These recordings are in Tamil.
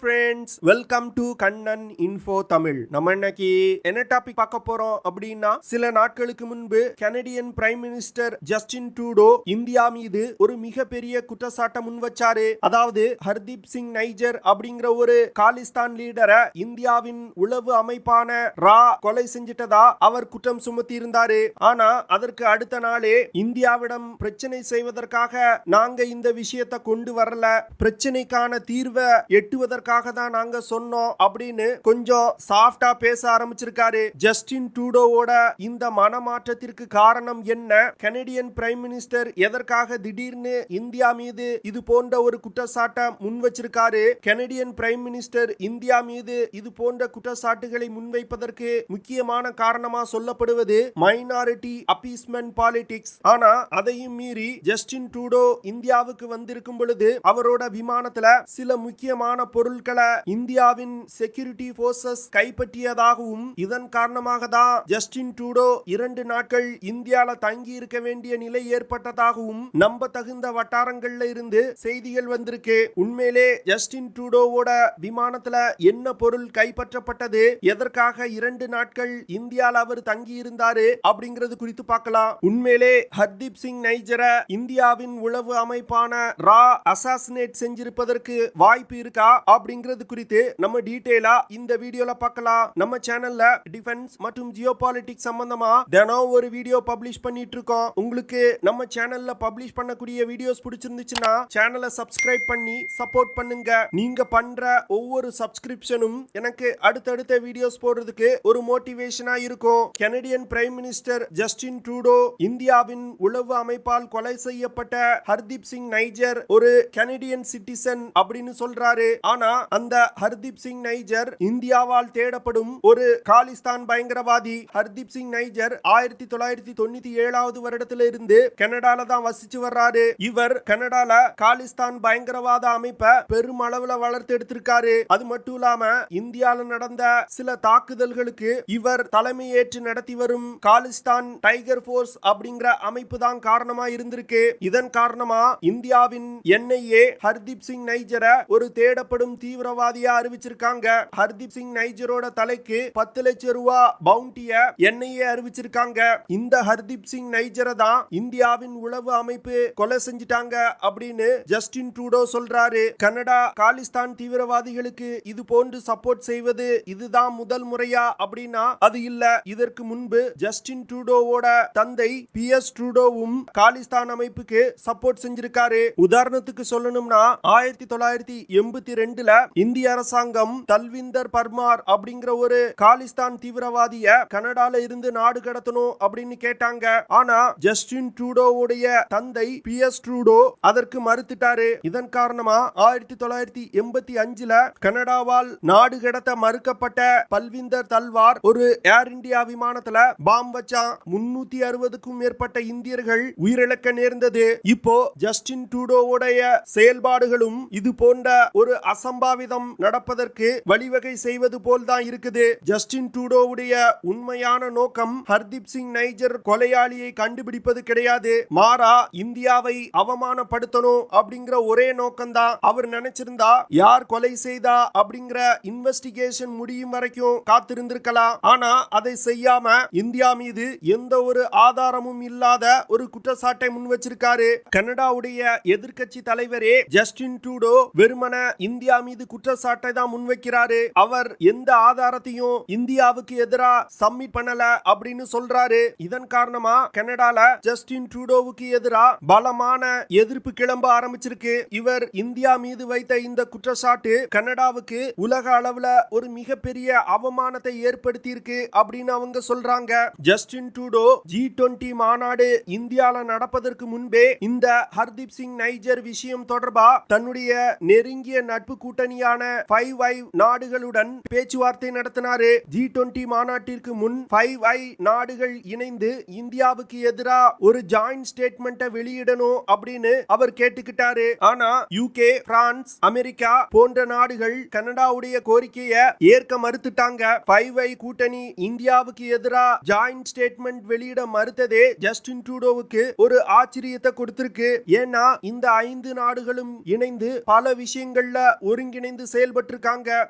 friends, welcome to Kannan Info Tamil. நம்ம இன்னைக்கு என்ன டாபிக் பார்க்க போறோம் அப்படின்னா, சில நாட்களுக்கு முன்பு Canadian prime minister Justin Trudeau India மீது ஒரு மிகப்பெரிய குற்றச்சாட்டை முன்வச்சாரு. அதாவது ஹர்தீப் சிங் நைஜர் அப்படிங்கிற ஒரு காலிஸ்தான் லீடரை இந்தியாவின் உளவு அமைப்பான ரா கொலை செஞ்சிட்டதா அவர் குற்றம் சுமத்தி இருந்தாரு. ஆனா அதற்கு அடுத்த நாளே இந்தியாவிடம் பிரச்சனை செய்வதற்காக நாங்க இந்த விஷயத்தை கொண்டு வரல, பிரச்சனைக்கான தீர்வை எட்டுவதற்காக தான் நாங்க சொன்னோம் அப்படின்னு கொஞ்சம் சாஃப்டா பேச ஆரம்பிச்சிருக்காரு. ஜஸ்டின் ட்ரூடோவோட இந்த மனமாற்றத்திற்கு காரணம் என்ன? கனடியன் பிரைம் மினிஸ்டர் எதற்காக திடீர்னு இந்தியா மீது இது போன்ற ஒரு குற்றச்சாட்டை முன் வச்சிருக்காரு? கனடியன் பிரைம் மினிஸ்டர் இந்தியா மீது இது போன்ற குற்றச்சாட்டுகளை முன்வைப்பதற்கு முக்கியமான காரணமா சொல்லப்படுவது மைனாரிட்டி அப்பீஸ்மென்ட் பாலிடிக்ஸ். ஆனா அதையும் மீறி ஜஸ்டின் ட்ரூடோ இந்தியாவுக்கு வந்திருக்கும் பொழுது அவரோட விமானத்துல சில முக்கியமான பொருட்களை இந்தியாவின் செக்யூரிட்டி போர்சஸ் கைப்பற்றியதாகவும், இதன் காரணமாக தான் ஜஸ்டின் ட்ரூடோ 2 நாட்கள் இந்தியால தங்கி இருக்க வேண்டிய நிலை ஏற்பட்டதாகவும் நம்ப தகுந்த வட்டாரங்கள்ல இருந்து செய்திகள் வந்திருக்கு. உண்மையிலே ஜஸ்டின் ட்ரூடோவோட விமானத்துல என்ன பொருள் கைப்பற்றப்பட்டது, எதற்காக 2 நாட்கள் இந்தியால அவர் தங்கி இருந்தாரு அப்படிங்கிறது குறித்து பார்க்கலாம். உண்மையிலே ஹர்தீப் சிங் நைஜரை இந்தியாவின் உளவு அமைப்பான ரா அசாசினேட் செஞ்சிருப்பதற்கு வாய்ப்பு இருக்கா அப்படிங்கிறது குறித்து நம்ம டீடைலா இந்த வீடியோல பார்க்கலாம். நம்ம சேனல்ல டிஃபென்ஸ் மற்றும் ஜியோபாலிட்டிக்ஸ் சம்பந்தமா தினம் ஒரு வீடியோ பப்ளிஷ் பண்ணிட்டு இருக்கோம். உங்களுக்கு நம்ம சேனல்ல பப்ளிஷ் பண்ணக்கூடிய வீடியோஸ் பிடிச்சிருந்துச்சுன்னா சேனலை சப்ஸ்கிரைப் பண்ணி சப்போர்ட் பண்ணுங்க. நீங்க பண்ற ஒவ்வொரு சப்ஸ்கிரிப்ஷனும் எனக்கு அடுத்தடுத்த வீடியோஸ் போடுறதுக்கு ஒரு மோட்டிவேஷனா இருக்கும். Canadian prime minister Justin Trudeau இந்தியாவின் உளவு அமைப்பால் கொலை செய்யப்பட்ட ஹர்தீப் சிங் நைஜர் ஒரு கனடியன் சிட்டிசன் அப்படின்னு சொல்றாரு. ஆனா அந்த ஹர்தீப் சிங் நைஜர் இந்தியாவால் தேடப்படும் ஒரு காலிஸ்தான் பயங்கரவாதி. ஹர்தீப் சிங் நைஜர் 1997 வருடத்துல இருந்து கனடால தான் வசிச்சு வர்றாரு. இவர் கனடால காலிஸ்தான் பயங்கரவாத அமைப்பை பெரும் அளவுல வளர்த்து எடுத்திருக்காரு. அது மட்டும் இல்லாம இந்தியால நடந்த சில தாக்குதல்களுக்கு இவர் தலைமை ஏற்று நடத்தி வரும் காலிஸ்தான் டைகர் போர்ஸ் அப்படிங்கிற அமைப்பு தான் காரணமா இருந்திருக்கு. இதன் காரணமா இந்தியாவின் NIA ஹர்தீப் சிங் நைஜரை ஒரு தேடப்படும் தீவிரவாதியா அறிவிச்சிருக்காங்க. ஹர்தீப் சிங் நைஜரோட தலைக்கு 10 லட்சம் ரூபாய் பவுண்டிய NIA அறிவிச்சிருக்காங்க. இந்த ஹர்தீப் சிங் நைஜரை தான் இந்தியாவின் உளவு அமைப்பு கொலை செஞ்சிட்டாங்க அப்படின்னு ஜஸ்டின் ட்ரூடோ சொல்றாரு. கனடா காலிஸ்தான் தீவிரவாதிகளுக்கு இது போன்று சப்போர்ட் செய்வது இதுதான் முதல் முறையா அப்படின்னா அது இல்ல. இதற்கு முன்பு ஜஸ்டின் ட்ரூடோவோட தந்தை PS ட்ரூடோவும் காலிஸ்தான் அமைப்புக்கு சப்போர்ட் செஞ்சிருக்காரு. உதாரணத்துக்கு சொல்லணும்னா 1982 இந்திய அரசாங்கம் தல்விந்தர் பர்மார் அப்படிங்கிற ஒரு காலிஸ்தான் தீவிரவாதிய கனடால இருந்து நாடு கடத்தணும் அப்படின்னு கேட்டாங்க. ஆனா ஜஸ்டின் ட்ரூடோவுடைய தந்தை PS ட்ரூடோ அதற்கு மறுத்துட்டாரு. இதன் காரணமா 1985 கனடாவால் நாடு கடத்த மறுக்கப்பட்ட பல்விந்தர் தல்வார் ஒரு ஏர் இந்தியா விமானத்துல பாம் வச்சான். 360க்கும் மேற்பட்ட இந்தியர்கள் உயிரிழக்க நேர்ந்தது. இப்போ ஜஸ்டின் ட்ரூடோவுடைய செயல்பாடுகளும் இது போன்ற ஒரு அசம்பாவிதம் நடப்பதற்கு வழிவகை செய்வது போல் தான் இருக்குது. ஜஸ்டின் ட்ரூடோவுடைய உண்மையான நோக்கம் ஹர்தீப் சிங் நைஜர் கொலையாளியை கண்டுபிடிப்பது கிடையாது. மாறா இந்தியாவை அவமானப்படுத்தணும் அப்படிங்கிற ஒரே நோக்கம் தான். அவர் நினைச்சிருந்தா யார் கொலை செய்தா அப்படிங்கிற இன்வெஸ்டிகேஷன் முடியும் வரைக்கும் காத்திருந்திருக்கலாம். ஆனா அதை செய்யாம இந்தியா மீது எந்த ஒரு ஆதாரமும் இல்லாத ஒரு குற்றச்சாட்டை முன் வச்சிருக்காரு. கனடாவுடைய எதிர்க்கட்சி தலைவரே ஜஸ்டின் ட்ரூடோ வெறுமன இந்தியா மீது குற்றச்சாட்டை தான் முன்வைக்கிறாரு. அவர் எந்த ஆதாரத்தையும் இந்தியாவுக்கு எதிரா சப்மிட் பண்ணல அப்படின்னு சொல்றாரு. இதன் காரணமா கனடால ஜஸ்டின் ட்ரூடோவுக்கு எதிரா பலமான எதிர்ப்பு கிளம்ப ஆரம்பிச்சிருக்கு. இவர் இந்தியா மீது வைத்த இந்த குற்றச்சாட்டு கனடாவுக்கு உலக அளவுல ஒரு மிகப்பெரிய அவமானத்தை ஏற்படுத்தி இருக்கு அப்படின்னு அவங்க சொல்றாங்க. ஜஸ்டின் ட்ரூடோ G20 மாநாடு இந்தியால நடப்பதற்கு முன்பே இந்த ஹர்தீப் சிங் நைஜர் விஷயம் தொடர்பா தன்னுடைய நெருங்கிய நட்பு கூட்டணியான 5 நாடுகளுடன் பேச்சுவார்த்தை நடத்தினாரு. G20 மாநாட்டிற்கு முன் 5 நாடுகள் இணைந்து இந்தியாவுக்கு எதிரா ஒரு ஜாயிண்ட் ஸ்டேட்மெண்ட்டை வெளியிடணும் அப்படின்னு அவர் கேட்டுக்கிட்டாரு. ஆனா UK, பிரான்ஸ், அமெரிக்கா போன்ற நாடுகள் கனடாவுடைய கோரிக்கையை ஏற்க மறுத்துட்டாங்க. 5 கூட்டணி இந்தியாவுக்கு எதிரா ஜாயிண்ட் ஸ்டேட்மெண்ட் வெளியிட மறுத்ததே ஜஸ்டின் ட்ரூடோவுக்கு ஒரு ஆச்சரியத்தை கொடுத்திருக்கு. ஏன்னா இந்த 5 நாடுகளும் இணைந்து பல விஷயங்கள்ல ஒருங்கி ஒருங்கிணைந்து செயல்பட்டிருக்காங்க,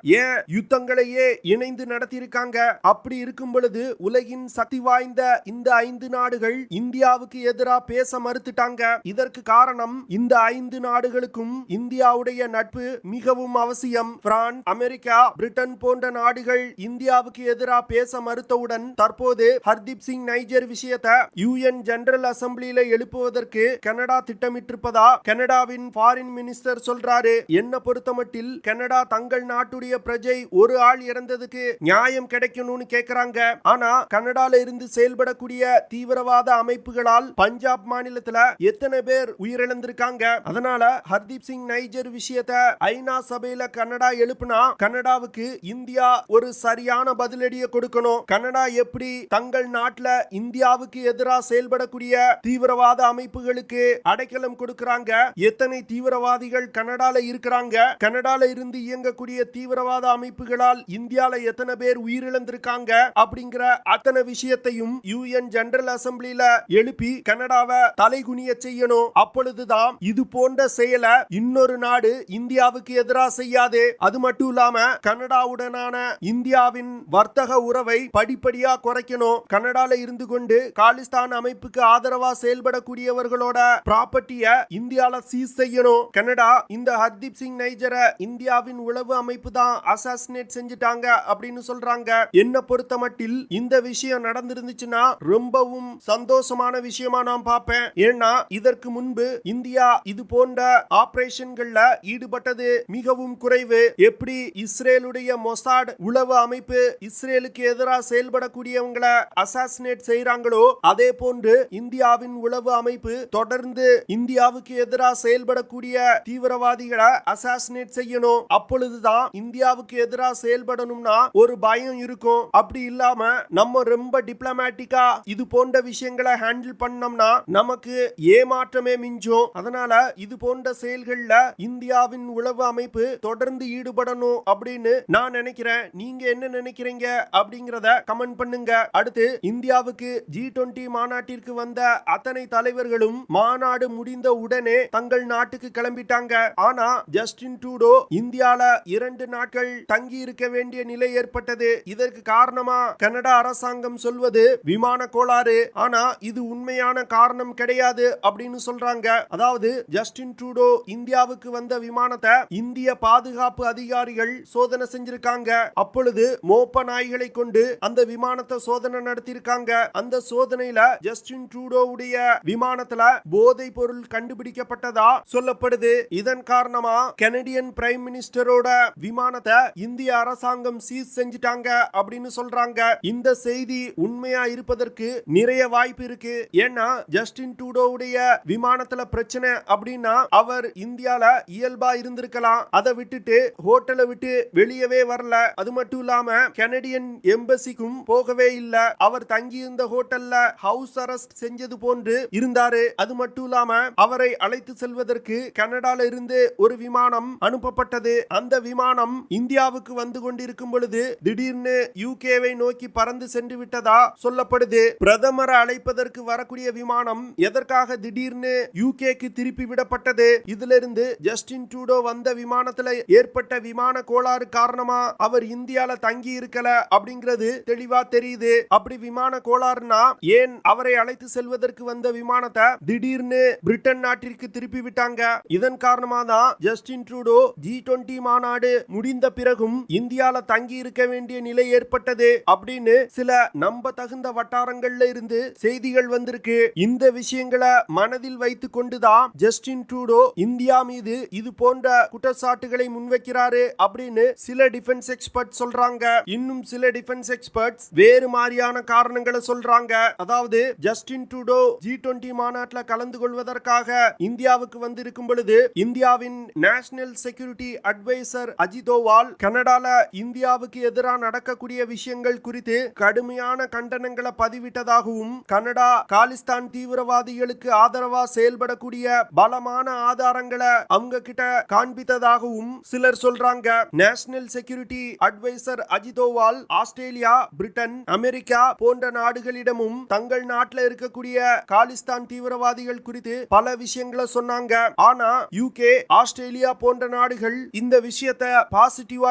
ஏன் யுத்தங்களையே இணைந்து நடத்தியிருக்காங்க. அப்படி இருக்கும் பொழுது உலகின் சக்தி வாய்ந்த இந்த 5 நாடுகள் இந்தியாவுக்கு எதிராக பேச மறுத்துட்டாங்க. இதற்கு காரணம் இந்த 5 நாடுகளுக்கும் இந்தியாவுடைய நட்பு மிகவும் அவசியம். பிரான்ஸ், அமெரிக்கா, பிரிட்டன் போன்ற நாடுகள் இந்தியாவுக்கு எதிராக பேச மறுத்தவுடன் தற்போது ஹர்தீப் சிங் நைஜர் விஷயத்தை யூஎன் ஜெனரல் அசம்பிளியில எழுப்புவதற்கு கனடா திட்டமிட்டிருப்பதா கனடாவின் ஃபாரின் மினிஸ்டர் சொல்றாரு. என்ன பொறுத்தமட்டில் கனடா தங்கள் நாட்டுடைய பிரஜை ஒரு ஆள் இறந்ததுக்கு நியாயம் கிடைக்கணும்னு கேக்குறாங்க. ஆனா கனடால இருந்து செயல்படக்கூடிய தீவிரவாத அமைப்புகளால் பஞ்சாப் மாநிலத்துல எத்தனை பேர் உயிரிழந்திருக்காங்க. அதனால ஹர்தீப் சிங் நைஜர் விஷயத்தை ஐநா சபையில கனடா எழுப்புனா கனடாவுக்கு இந்தியா ஒரு சரியான பதிலடியை கொடுக்கணும். கனடா எப்படி தங்கள் நாட்டுல இந்தியாவுக்கு எதிராக செயல்படக்கூடிய தீவிரவாத அமைப்புகளுக்கு அடைக்கலம் கொடுக்கறாங்க, எத்தனை தீவிரவாதிகள் கனடால இருக்கிறாங்க, கனடால இருந்து இயங்கக்கூடிய தீவிரவாத அமைப்புகளால் இந்தியால எத்தனை பேர் உயிரிழந்திருக்காங்க அப்படிங்கிற அத்தனை விஷயத்தையும் யூஎன் ஜெனரல் அசம்பிளியில எழுப்பி கனடாவை தலைகுனிய செய்யணும். அப்பொழுதுதான் இது போன்ற செயலை இன்னொரு நாடு இந்தியாவுக்கு எதிராக செய்யாது. அது மட்டும் இல்லாம கனடாவுடனான இந்தியாவின் வர்த்தக உறவை படிப்படியா குறைக்கணும். கனடால இருந்து கொண்டு காலிஸ்தான் அமைப்புக்கு ஆதரவா செயல்படக்கூடியவர்களோட ப்ராப்பர்ட்டிய இந்தியால சீஸ் செய்யணும். கனடா இந்த ஹர்தீப் சிங் நைஜரை இந்தியாவின் உளவு அமைப்பு தான் அசாசினேட் செஞ்சுட்டாங்க அப்படின்னு சொல்றாங்க. என்ன பொறுத்த மட்டில் இந்த விஷயம் நடந்திருந்துச்சுன்னா ரொம்பவும் சந்தோஷமான விஷயமா நான் பார்ப்பேன். ஏன்னா இதற்கு முன்பு இந்தியா இது போன்ற ஆபரேஷன்கள்ல ஈடுபட்டது மிகவும் குறைவு. எப்படி இஸ்ரேலுடைய மொசாட் உளவு அமைப்பு இஸ்ரேலுக்கு எதிராக செயல்படக்கூடியவங்களை அசாசினேட் செய்யறாங்களோ அதே போன்று இந்தியாவின் உளவு அமைப்பு தொடர்ந்து இந்தியாவுக்கு எதிராக செயல்படக்கூடிய தீவிரவாதிகளை அசாசினேட் செய்யணும். அப்பொழுதுதான் இந்தியாவுக்கு எதிராக செயல்படணும்னா ஒரு பயம் இருக்கும். அப்படி இல்லாம நம்ம ரொம்ப டிப்ளமேட்டிக்கா இது போன்ற விஷயங்களை ஹேண்டில் பண்ணோம்னா நமக்கு ஏமாற்றமே மிஞ்சும். அதனால இது போன்ற செயல்கள்ல இந்தியாவின் உளவு அமைப்பு தொடர்ந்து ஈடுபடணும் அப்படின்னு நான் நினைக்கிறேன். நீங்க என்ன நினைக்கிறீங்க அப்படிங்கறத கமெண்ட் பண்ணுங்க. அடுத்து இந்தியாவுக்கு G20 மாநாட்டிற்கு வந்த அத்தனை தலைவர்களும் மாநாடு முடிந்த உடனே தங்கள் நாட்டுக்கு கிளம்பிட்டாங்க. ஆனா ஜஸ்டின் ட்ரூடோ இந்தியால 2 நாட்கள் தங்கி இருக்க வேண்டிய நிலை ஏற்பட்டது. இதற்கு காரணமா கனடா அரசாங்கம் சொல்வது விமான கோளாறு. ஆனா இது உண்மையான காரணம் கிடையாது அப்படின்னு சொல்றாங்க. அதாவது ஜஸ்டின் ட்ரூடோ இந்தியாவுக்கு வந்த விமானத்தை இந்திய பாதுகாப்பு அதிகாரிகள் சோதனை செஞ்சிருக்காங்க. அப்பொழுது மோப்ப நாய்களை கொண்டு அந்த விமானத்தை சோதனை நடத்தியிருக்காங்க. அந்த சோதனையில ஜஸ்டின் ட்ரூடோவுடைய விமானத்துல போதை பொருள் கண்டுபிடிக்கப்பட்டதா சொல்லப்படுது. இதன் காரணமா கனடியன் பிரைம் மினிஸ்டரோட விமானத்தை இந்திய அரசாங்கம் சீஸ் செஞ்சிட்டாங்க அப்படின்னு சொல்றாங்க. இந்த செய்தி உண்மையா இருப்பதற்கு நிறைய வாய்ப்பு இருக்கு. ஏன்னா ஜஸ்டின் ட்ரூடோவுடைய விமானத்துல பிரச்சனை அப்படின்னா அவர் இந்தியால இயல்பா இருந்திருக்கலாம். அதை விட்டுட்டு ஹோட்டலை விட்டு வெளியவே வரல. அது மட்டும் இல்லாம கனடியன் எம்பசிக்கும் போகவே இல்ல. அவர் தங்கி இருந்த ஹோட்டல்ல ஹவுஸ் அரெஸ்ட் செஞ்சது போன்று இருந்தாரு. அது மட்டும் இல்லாம அவரை அழைத்து செல்வதற்கு கனடால இருந்து ஒரு விமானம் அனுப்பப்பட்டது. அந்த விமானம் இந்தியாவுக்கு வந்து கொண்டிருக்கும் பொழுது திடீர்னு யூகேவை நோக்கி பறந்து சென்று விட்டதா சொல்லப்படுது. பிரதமரை அழைப்பதற்கு வரக்கூடிய விமானம் எதற்காக திடீர்னு யூகேக்கு திருப்பி விடப்பட்டது? இதுல இருந்து ஜஸ்டின் ட்ரூடோ வந்த விமானத்துல ஏற்பட்ட விமான கோளாறு காரணமா அவர் இந்தியால தங்கி இருக்கல அப்படிங்கிறது தெளிவா தெரியுது. அப்படி விமான கோளாறுனா ஏன் அவரை அழைத்து செல்வதற்கு வந்த விமானத்தை திடீர்னு பிரிட்டன் நாட்டிற்கு திருப்பி விட்டாங்க? இதன் காரணமா தான் ஜஸ்டின் ட்ரூடோ G20 மாநாடு முடிந்த பிறகும் இந்தியால தங்கி இருக்க வேண்டிய நிலை ஏற்பட்டது அப்படின்னு சில நம்ப தகுந்த வட்டாரங்கள்ல இருந்து செய்திகள் வந்திருக்கு. இந்த விஷயங்களை மனதில் வைத்துக் கொண்டுதான் ஜஸ்டின் ட்ரூடோ இந்தியா மீது இது போன்ற குற்றச்சாட்டுகளை முன்வைக்கிறாரு அப்படின்னு சில டிஃபென்ஸ் எக்ஸ்பர்ட் சொல்றாங்க. இன்னும் சில டிஃபென்ஸ் எக்ஸ்பர்ட்ஸ் வேறு மாதிரியான காரணங்களை சொல்றாங்க. அதாவது ஜஸ்டின் ட்ரூடோ G20 மாநாட்டில் கலந்து கொள்வதற்காக இந்தியாவுக்கு வந்திருக்கும் பொழுது இந்தியாவின் national security adviser Ajit Doval கனடால இந்தியாவுக்கு எதிராக நடக்கக்கூடிய விஷயங்கள் குறித்து கடுமையான கண்டனங்களை பதிவிட்டதாகவும் கனடா காலிஸ்தான் தீவிரவாதிகளுக்கு ஆதரவா செயல்படக்கூடிய பலமான ஆதாரங்களை அவங்க கிட்ட காண்பித்ததாகவும் சிலர் சொல்றாங்க. National security adviser Ajit Doval Australia, Britain, America போன்ற நாடுகளிடமும் தங்கள் நாட்டில் இருக்கக்கூடிய காலிஸ்தான் தீவிரவாதிகள் குறித்து பல விஷயங்களை சொன்னாங்க. ஆனா யூகே, ஆஸ்திரேலியா போன்ற நாடுகள் தீவிரவாதிகள் இந்த விஷயத்தை பாசிட்டிவா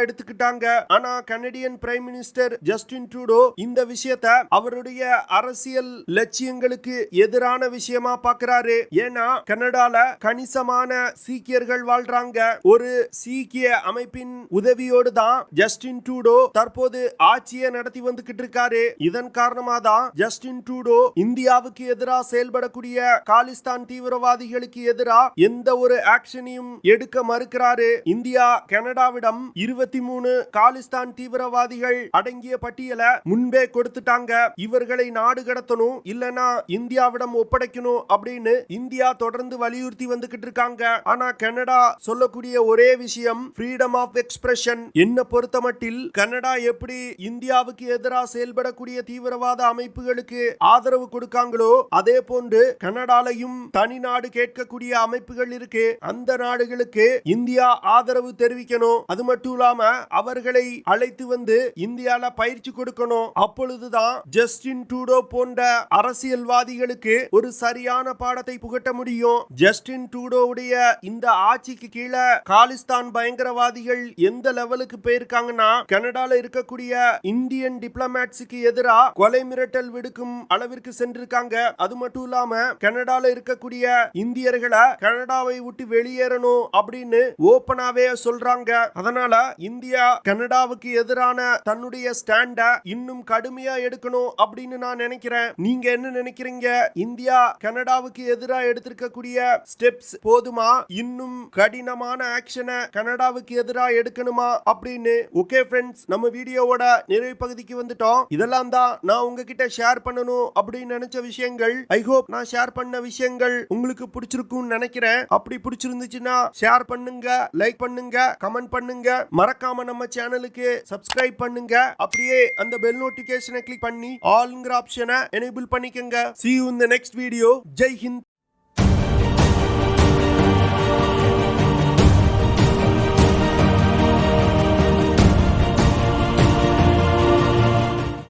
எடுத்துக்கிட்டாங்க. ஆனா Canadian prime minister Justin Trudeau இந்த விஷயத்தை அவருடைய அரசியல் லட்சியங்களுக்கு எதிரான விஷயமா பார்க்கிறாரு. ஏன்னா கனடால கணிசமான சீக்கியர்கள் வாழ்றாங்க. ஒரு சீக்கிய அமைப்பின் உதவியோடு தான் ஜஸ்டின் ட்ரூடோ தற்போது ஆட்சியை நடத்தி வந்துகிட்டு இருக்காரு. இதன் காரணமா தான் ஜஸ்டின் ட்ரூடோ இந்தியாவுக்கு எதிராக செயல்படக்கூடிய காலிஸ்தான் தீவிரவாதிகளுக்கு எதிராக எந்த ஒரு ஆக்ஷனையும் எடுக்க மறுக்கிறாரு. இந்தியா கனடாவிடம் 23 காலிஸ்தான் தீவிரவாதிகள் அடங்கிய பட்டியலை முன்பே கொடுத்துட்டாங்க. இவர்களை நாடு கடத்தணும் இல்லனா இந்தியாவிடம் ஒப்படைக்கணும் அப்படின்னு இந்தியா தொடர்ந்து வலியுறுத்தி வந்துகிட்டு இருக்காங்க. ஆனா கனடா சொல்லக்கூடிய ஒரே விஷயம் ஃப்ரீடம் ஆஃப் எக்ஸ்பிரஷன். என்ன பொறுத்தமட்டில் கனடா எப்படி இந்தியாவுக்கு எதிராக செயல்படக்கூடிய தீவிரவாத அமைப்புகளுக்கு ஆதரவு கொடுக்காங்களோ அதே போன்று கனடாலையும் தனி நாடு கேட்கக்கூடிய அமைப்புகள் இருக்கு. அந்த நாடுகளுக்கு இந்தியா ஆதரவு தெரிவிக்கணும். அது மட்டும் இல்லாம அவர்களை அழைத்து வந்து இந்தியால பயிற்சி கொடுக்கணும். அப்பொழுதுதான் ஜஸ்டின் ட்ரூடோ போன்ற அரசியல்வாதிகளுக்கு ஒரு சரியான பாடத்தை புகட்ட முடியும். ஜஸ்டின் ட்ரூடோவுடைய இந்த ஆட்சிக்கு கீழே காலிஸ்தான் பயங்கரவாதிகள் எந்த லெவலுக்கு போயிருக்காங்கன்னா கனடால இருக்கக்கூடிய இந்தியன் டிப்ளமேட்ஸுக்கு எதிராக கொலை மிரட்டல் விடுக்கும் அளவிற்கு சென்றிருக்காங்க. அது மட்டும் இல்லாம கனடால இருக்கக்கூடிய இந்தியர்களை கனடாவை விட்டு வெளியேறணும் அப்படின்னு ஓபனாவே சொல்றாங்க. அதனால இந்தியா கனடாவுக்கு எதிரான தன்னுடைய ஸ்டாண்ட இன்னும் கடுமையா எடுக்கணும் அப்படின்னு நான் நினைக்கிறேன். நீங்க என்ன நினைக்கிறீங்க? இந்தியா கனடாவுக்கு எதிராக எடுத்திருக்கக்கூடிய ஸ்டெப்ஸ் போதுமா? இன்னும் கடினமான ஆக்ஷனை கனடாவுக்கு எதிராக எடுக்கணுமா அப்படின்னு? ஓகே ஃப்ரெண்ட்ஸ், நம்ம வீடியோவோட நிறைவு பகுதிக்கு வந்துட்டோம். இதெல்லாம் தான் நான் உங்ககிட்ட ஷேர் பண்ணணும் அப்படின்னு நினைச்ச விஷயங்கள். ஐ ஹோப் நான் ஷேர் பண்ண விஷயங்கள் உங்களுக்கு பிடிச்சிருக்கும்னு நினைக்கிறேன். அப்படி பிடிச்சிருந்துச்சுன்னா ஷேர் பண்ணுங்க, லைக் பண்ணுங்க, கமெண்ட் பண்ணுங்க. மறக்காம நம்ம சேனலுக்கு சப்ஸ்கிரைப் பண்ணுங்க. அப்படியே அந்த பெல் நோட்டிபிகேஷனை கிளிக் பண்ணி ஆல்ங்கிற ஆப்ஷனை எனேபிள் பண்ணிக்கங்க. See you in the next video. Jai Hind.